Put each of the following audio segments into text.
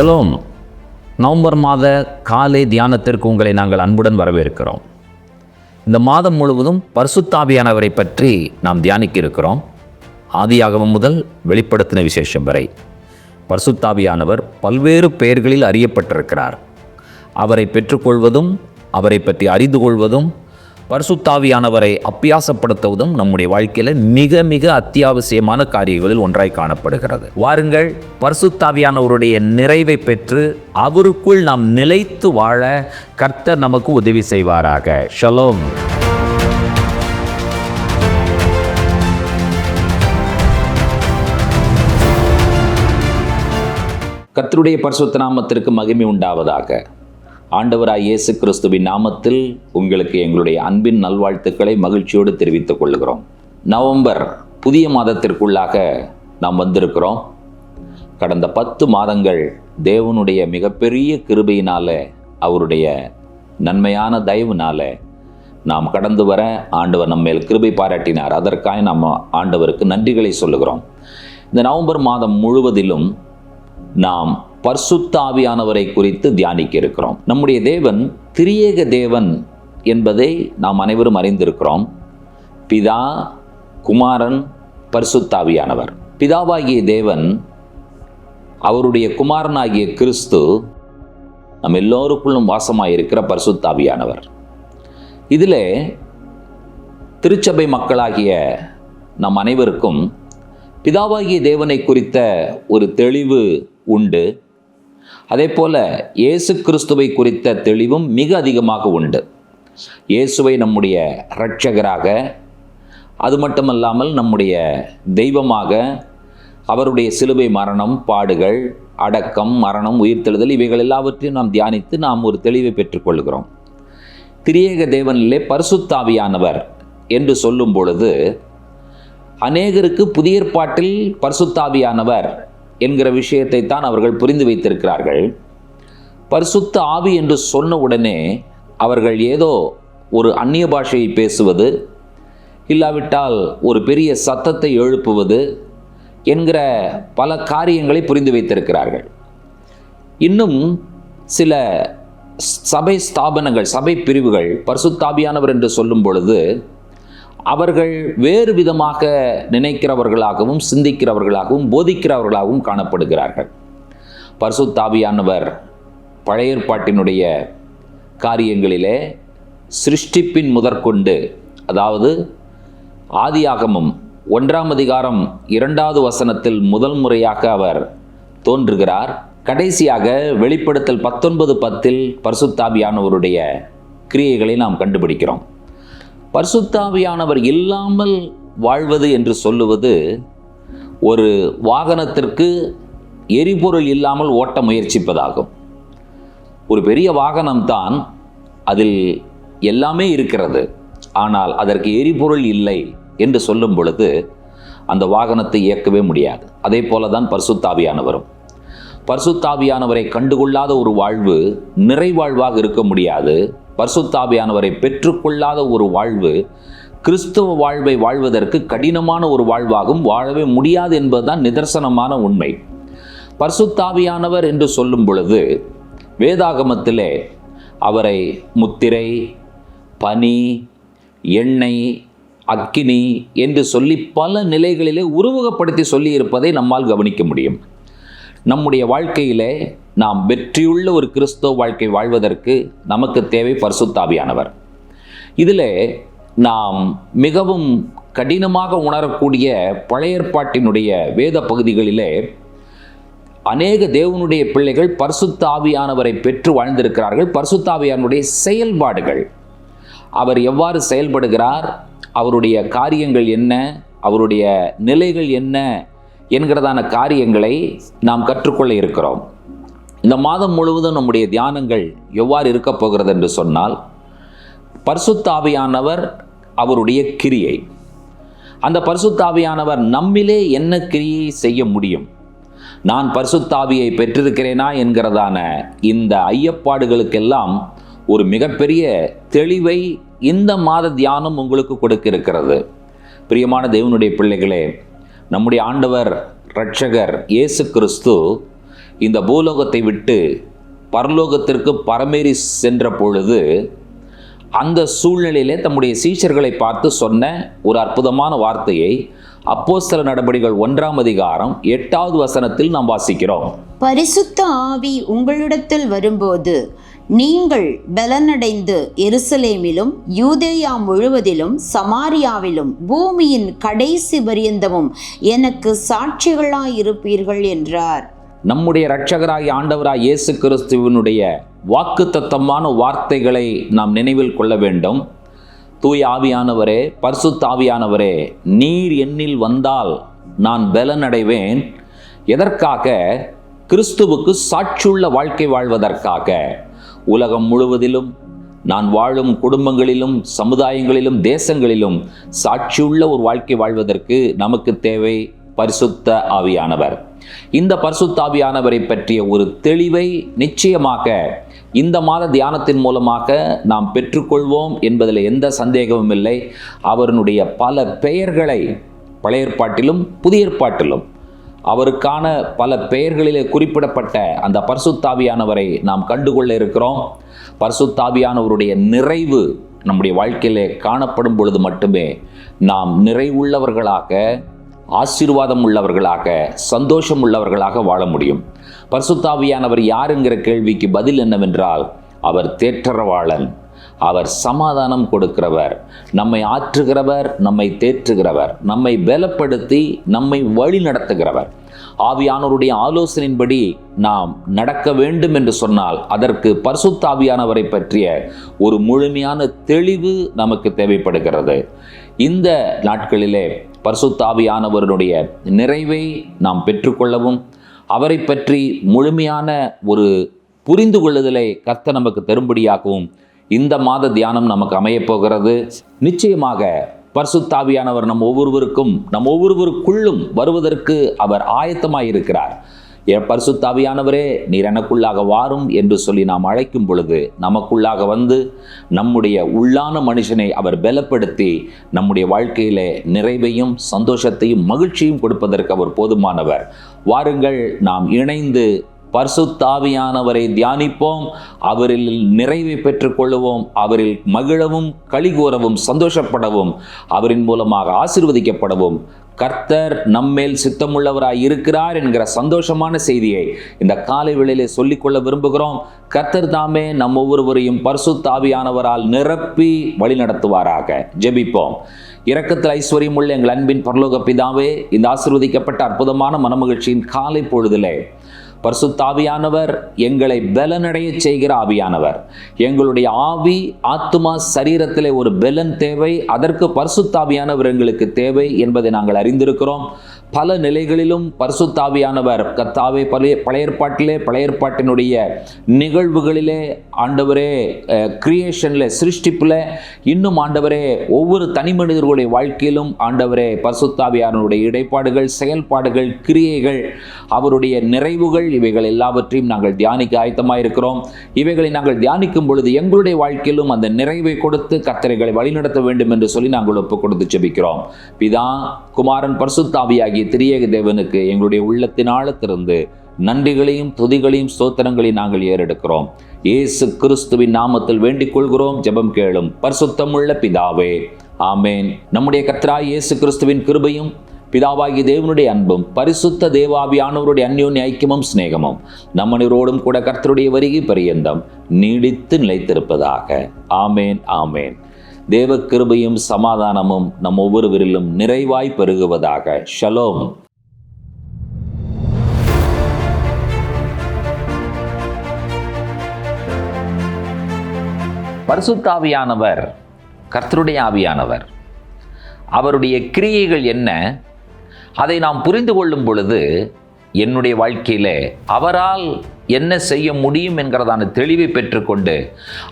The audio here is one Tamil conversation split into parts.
ஷலோம். நவம்பர் மாத காலை தியானத்திற்கு உங்களை நாங்கள் அன்புடன் வரவேற்கிறோம். இந்த மாதம் முழுவதும் பரிசுத்தாவியானவரை பற்றி நாம் தியானிக்க இருக்கிறோம். ஆதியாகமம் முதல் வெளிப்படுத்தின விசேஷம் வரை பரிசுத்தாவியானவர் பல்வேறு பெயர்களில் அறியப்பட்டிருக்கிறார். அவரை பெற்றுக்கொள்வதும் அவரை பற்றி அறிந்து கொள்வதும் பரிசுத்தாவியானவரை அப்பியாசப்படுத்துவதும் நம்முடைய வாழ்க்கையில் மிக மிக அத்தியாவசியமான காரியங்களில் ஒன்றாய் காணப்படுகிறது. வாருங்கள், பரிசுத்தாவியானவருடைய நிறைவை பெற்று அவருக்குள் நாம் நிலைத்து வாழ கர்த்தர் நமக்கு உதவி செய்வாராக. ஷலோம். கர்த்தருடைய பரிசுத்த நாமத்திற்கு மகிமை உண்டாவதாக. ஆண்டவராய் இயேசு கிறிஸ்துவின் நாமத்தில் உங்களுக்கு எங்களுடைய அன்பின் நல்வாழ்த்துக்களை மகிழ்ச்சியோடு தெரிவித்துக் கொள்கிறோம். நவம்பர் புதிய மாதத்திற்குள்ளாக நாம் வந்திருக்கிறோம். கடந்த 10 மாதங்கள் தேவனுடைய மிகப்பெரிய கிருபையினால, அவருடைய நன்மையான தயவுனால நாம் கடந்து வர ஆண்டவர் நம்ம மேல் கிருபை பாராட்டினார். அதற்காக நம்ம ஆண்டவருக்கு நன்றிகளை சொல்லுகிறோம். இந்த நவம்பர் மாதம் முழுவதிலும் நாம் பரிசுத்த ஆவியானவரை குறித்து தியானிக்க இருக்கிறோம். நம்முடைய தேவன் திரியேக தேவன் என்பதை நாம் அனைவரும் அறிந்திருக்கிறோம். பிதா, குமாரன், பரிசுத்த ஆவியானவர். பிதாவாகிய தேவன், அவருடைய குமாரனாகிய கிறிஸ்து, நம் எல்லோருக்குள்ளும் வாசமாயிருக்கிற பரிசுத்த ஆவியானவர். இதில் திருச்சபை மக்களாகிய நம் அனைவருக்கும் பிதாவாகிய தேவனை குறித்த ஒரு தெளிவு உண்டு. அதே போல இயேசு கிறிஸ்துவை குறித்த தெளிவும் மிக அதிகமாக உண்டு. இயேசுவை நம்முடைய இரட்சகராக, அது மட்டுமல்லாமல் நம்முடைய தெய்வமாக, அவருடைய சிலுவை மரணம், பாடுகள், அடக்கம், மரணம், உயிர்த்தெழுதல், இவைகள் எல்லாவற்றையும் நாம் தியானித்து நாம் ஒரு தெளிவை பெற்றுக்கொள்கிறோம். திரியேக தேவனிலே பரிசுத்த ஆவியானவர் என்று சொல்லும் பொழுது அநேகருக்கு புதிய ஏற்பாட்டில் பரிசுத்த ஆவியானவர் என்கிற விஷயத்தை தான் அவர்கள் புரிந்து வைத்திருக்கிறார்கள். பரிசுத்த ஆவி என்று சொன்ன உடனே அவர்கள் ஏதோ ஒரு அந்நிய பாஷையை பேசுவது, இல்லாவிட்டால் ஒரு பெரிய சத்தத்தை எழுப்புவது என்கிற பல காரியங்களை புரிந்து வைத்திருக்கிறார்கள். இன்னும் சில சபை ஸ்தாபனங்கள், சபை பிரிவுகள் பரிசுத்த ஆவியானவர் என்று சொல்லும் பொழுது அவர்கள் வேறு விதமாக நினைக்கிறவர்களாகவும், சிந்திக்கிறவர்களாகவும், போதிக்கிறவர்களாகவும் காணப்படுகிறார்கள். பரிசுத்த ஆவியானவர் பழைய ஏற்பாட்டினுடைய காரியங்களிலே சிருஷ்டிப்பின் முதற்கொண்டு, அதாவது ஆதியாகமம் 1ஆம் அதிகாரம் 2வது வசனத்தில் முதல் முறையாக அவர் தோன்றுகிறார். கடைசியாக வெளிப்படுத்தல் 19:10 பரிசுத்த ஆவியானவருடைய கிரியைகளை நாம் கண்டுபிடிக்கிறோம். பரிசுத்த ஆவியானவர் இல்லாமல் வாழ்வது என்று சொல்லுவது ஒரு வாகனத்திற்கு எரிபொருள் இல்லாமல் ஓட்ட முயற்சிப்பதாகும். ஒரு பெரிய வாகனம்தான், அதில் எல்லாமே இருக்கிறது, ஆனால் அதற்கு எரிபொருள் இல்லை என்று சொல்லும் பொழுது அந்த வாகனத்தை இயக்கவே முடியாது. அதே போல தான் பரிசுத்த ஆவியானவரும். பரிசுத்த ஆவியானவரை கண்டுகொள்ளாத ஒரு வாழ்வு நிறைவாழ்வாக இருக்க முடியாது. பரிசுத்த ஆவியானவரை பெற்றுக்கொள்ளாத ஒரு வாழ்வு கிறிஸ்துவ வாழ்வை வாழ்வதற்கு கடினமான ஒரு வாழ்வாகும், வாழவே முடியாது என்பதுதான் நிதர்சனமான உண்மை. பரிசுத்த ஆவியானவர் என்று சொல்லும் பொழுது வேதாகமத்திலே அவரை முத்திரை, பனி, எண்ணெய், அக்கினி என்று சொல்லி பல நிலைகளிலே உருவகப்படுத்தி சொல்லி இருப்பதை நம்மால் கவனிக்க முடியும். நம்முடைய வாழ்க்கையிலே நாம் வெற்றியுள்ள ஒரு கிறிஸ்தவ வாழ்க்கை வாழ்வதற்கு நமக்கு தேவை பரிசுத்த ஆவியானவர். இதில் நாம் மிகவும் கடினமாக உணரக்கூடிய பழைய ஏற்பாட்டினுடைய வேத பகுதிகளிலே அநேக தேவனுடைய பிள்ளைகள் பரிசுத்த ஆவியானவரை பெற்று வாழ்ந்திருக்கிறார்கள். பரிசுத்த ஆவியானவருடைய செயல்பாடுகள், அவர் எவ்வாறு செயல்படுகிறார், அவருடைய காரியங்கள் என்ன, அவருடைய நிலைகள் என்ன என்கிறதான காரியங்களை நாம் கற்றுக்கொள்ள இருக்கிறோம். இந்த மாதம் முழுவதும் நம்முடைய தியானங்கள் எவ்வாறு இருக்க போகிறது என்று சொன்னால், பரிசுத்த ஆவியானவர், அவருடைய கிரியை, அந்த பரிசுத்த ஆவியானவர் நம்மிலே என்ன கிரியை செய்ய முடியும், நான் பரிசுத்த ஆவியை பெற்றிருக்கிறேனா என்கிறதான இந்த ஐயப்பாடுகளுக்கெல்லாம் ஒரு மிகப்பெரிய தெளிவை இந்த மாத தியானம் உங்களுக்கு கொடுக்க இருக்கிறது. பிரியமான தேவனுடைய பிள்ளைகளே, நம்முடைய ஆண்டவர் இரட்சகர் இயேசு கிறிஸ்து இந்த பூலோகத்தை விட்டு பரலோகத்திற்கு பரமேறி சென்ற பொழுது அந்த சூழ்நிலையிலே தம்முடைய சீஷர்களை பார்த்து சொன்ன ஒரு அற்புதமான வார்த்தையை அப்போஸ்தல நடபடிகள் 1ஆம் அதிகாரம் 8வது வசனத்தில் நாம் வாசிக்கிறோம். பரிசுத்த ஆவி உங்களிடத்தில் வரும்போது நீங்கள் பலனடைந்து எருசலேமிலும் யூதேயா முழுவதிலும் சமாரியாவிலும் பூமியின் கடைசி பரியந்தமும் எனக்கு சாட்சிகளாயிருப்பீர்கள் என்றார். நம்முடைய இரட்சகராகிய ஆண்டவராய் இயேசு கிறிஸ்துவினுடைய வாக்குத்தத்தமான வார்த்தைகளை நாம் நினைவில் கொள்ள வேண்டும். தூய ஆவியானவரே, பரிசுத்த ஆவியானவரே, நீர் என்னில் வந்தால் நான் பலனடைவேன். எதற்காக? கிறிஸ்துவுக்கு சாட்சியுள்ள வாழ்க்கை வாழ்வதற்காக. உலகம் முழுவதிலும் நான் வாழும் குடும்பங்களிலும் சமுதாயங்களிலும் தேசங்களிலும் சாட்சியுள்ள ஒரு வாழ்க்கை வாழ்வதற்கு நமக்கு தேவை பரிசுத்த ஆவியானவர். இந்த பரிசுத்த ஆவியானவரை பற்றிய ஒரு தெளிவை நிச்சயமாக இந்த மாத தியானத்தின் மூலமாக நாம் பெற்றுக்கொள்வோம் என்பதில் எந்த சந்தேகமும் இல்லை. அவருடைய பல பெயர்களை பழைய ஏற்பாட்டிலும் புதிய ஏற்பாட்டிலும் அவருக்கான பல பெயர்களிலே குறிப்பிடப்பட்ட அந்த பரிசுத்தாவியானவரை நாம் கண்டுகொள்ள இருக்கிறோம். பரிசுத்தாவியானவருடைய நிறைவு நம்முடைய வாழ்க்கையிலே காணப்படும் பொழுது மட்டுமே நாம் நிறைவுள்ளவர்களாக, ஆசீர்வாதம் உள்ளவர்களாக, சந்தோஷம் உள்ளவர்களாக வாழ முடியும். பரிசுத்தாவியானவர் யாருங்கிற கேள்விக்கு பதில் என்னவென்றால், அவர் தேற்றரவாளன், அவர் சமாதானம் கொடுக்கிறவர், நம்மை ஆற்றுகிறவர், நம்மை தேற்றுகிறவர், நம்மை பலப்படுத்தி நம்மை வழி நடத்துகிறவர். ஆவியானவருடைய ஆலோசனையின்படி நாம் நடக்க வேண்டும் என்று சொன்னால் அதற்கு பரிசுத்த ஆவியானவரை பற்றிய ஒரு முழுமையான தெளிவு நமக்கு தேவைப்படுகிறது. இந்த நாட்களிலே பரிசுத்த ஆவியானவருடைய நிறைவை நாம் பெற்றுக்கொள்ளவும் அவரை பற்றி முழுமையான ஒரு புரிந்து கொள்ளுதலை கர்த்தர் நமக்கு தரும்படியாகவும் இந்த மாத தியானம் நமக்கு அமையப் போகிறது. நிச்சயமாக பரிசுத்த ஆவியானவர் நம் ஒவ்வொருவருக்குள்ளும் வருவதற்கு அவர் ஆயத்தமாயிருக்கிறார். பரிசுத்த ஆவியானவரே, நீர் எனக்குள்ளாக வாரும் என்று சொல்லி நாம் அழைக்கும் பொழுது நமக்குள்ளாக வந்து நம்முடைய உள்ளான மனுஷனை அவர் பலப்படுத்தி நம்முடைய வாழ்க்கையிலே நிறைவையும் சந்தோஷத்தையும் மகிழ்ச்சியும் கொடுப்பதற்கு அவர் போதுமானவர். வாருங்கள், நாம் இணைந்து பரிசுத்த ஆவியானவரை தியானிப்போம், அவரில் நிறைவை பெற்றுக்கொள்ளுவோம், அவரில் மகிழவும் களிகூறவும் சந்தோஷப்படவும் அவரின் மூலமாக ஆசீர்வதிக்கப்படவும் கர்த்தர் நம்மேல் சித்தமுள்ளவராய் இருக்கிறார் என்கிற சந்தோஷமான செய்தியை இந்த காலை வேளையிலே சொல்லிக்கொள்ள விரும்புகிறோம். கர்த்தர் தாமே நம் ஒவ்வொருவரையும் பரிசுத்த ஆவியானவரால் நிரப்பி வழி நடத்துவாராக. ஜெபிப்போம். இரக்கத்தில் ஐஸ்வர்யம் உள்ள எங்கள் அன்பின் பரலோக பிதாவே, இந்த ஆசீர்வதிக்கப்பட்ட அற்புதமான மனமகிழ்ச்சியின் காலை பொழுதிலே பரிசுத்த ஆவியானவர் எங்களை பலனடைய செய்கிற ஆவியானவர். எங்களுடைய ஆவி, ஆத்துமா, சரீரத்திலே ஒரு பலன் தேவை. அதற்கு பரிசுத்த ஆவியானவர் எங்களுக்கு தேவை என்பதை நாங்கள் அறிந்திருக்கிறோம். பல நிலைகளிலும் பரிசுத்த ஆவியானவர் கர்த்தாவே பழைய ஏற்பாட்டினுடைய நிகழ்வுகளிலே, ஆண்டவரே கிரியேஷனில், சிருஷ்டிப்பில், இன்னும் ஆண்டவரே ஒவ்வொரு தனி மனிதர்களுடைய வாழ்க்கையிலும் ஆண்டவரே பரிசுத்த ஆவியானவருடைய இடைப்பாடுகள், செயல்பாடுகள், கிரியைகள், அவருடைய நிறைவுகள், இவைகள் எல்லாவற்றையும் நாங்கள் தியானிக்க ஆயத்தமாயிருக்கிறோம். இவைகளை நாங்கள் தியானிக்கும் பொழுது எங்களுடைய வாழ்க்கையிலும் அந்த நிறைவை கொடுத்து கர்த்தரைகளை வழிநடத்த வேண்டும் என்று சொல்லி நாங்கள் ஒப்புக் கொடுத்து ஜெபிக்கிறோம். பிதா, குமாரன், பரிசுத்த ஆவியாகிய திரியேக தேவனுக்கு எங்களுடைய உள்ளத்தின் ஆழத்திலிருந்து நன்றிகளையும் துதிகளையும் ஸ்தோத்திரங்களையும் நாங்கள் ஏறெடுக்கிறோம். இயேசு கிறிஸ்துவின் நாமத்தில் வேண்டிக் கொள்கிறோம். ஜெபம் கேளும் பரிசுத்தமுள்ள பிதாவே, ஆமேன். நம்முடைய கர்த்தராகிய இயேசு கிறிஸ்துவின் கிருபையும் பிதாவாகிய தேவனுடைய அன்பும் பரிசுத்த தேவாவியானவருடைய அந்யோன்ய ஐக்கியமும் சிநேகமும் நம்மனோடும் கூட கர்த்தருடைய வருகை பரியந்தம் நீடித்து நிலைத்திருப்பதாக. ஆமேன், ஆமேன். தேவ கிருபையும் சமாதானமும் நம் ஒவ்வொருவரிலும் நிறைவாய் பெருகுவதாக. ஷலோம். பரிசுத்த ஆவியானவர் கர்த்தருடைய ஆவியானவர். அவருடைய கிரியைகள் என்ன? அதை நாம் புரிந்து கொள்ளும் பொழுது என்னுடைய வாழ்க்கையில் அவரால் என்ன செய்ய முடியும் என்கிறதான தெளிவை பெற்றுக்கொண்டு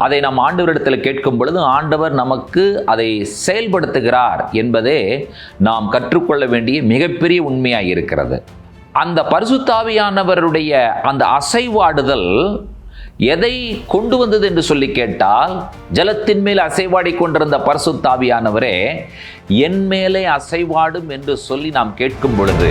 அதை நாம் ஆண்டவரிடத்தில் கேட்கும் பொழுது ஆண்டவர் நமக்கு அதை செயல்படுத்துகிறார் என்பதே நாம் கற்றுக்கொள்ள வேண்டிய மிகப்பெரிய உண்மையாக இருக்கிறது. அந்த பரிசுத்த ஆவியானவருடைய அந்த அசைவாடுதல் எதை கொண்டு வந்தது என்று சொல்லி கேட்டால், ஜலத்தின் மேல் அசைவாடி கொண்டிருந்த பரிசுத்த ஆவியானவரே என் மேலே அசைவாடும் என்று சொல்லி நாம் கேட்கும் பொழுது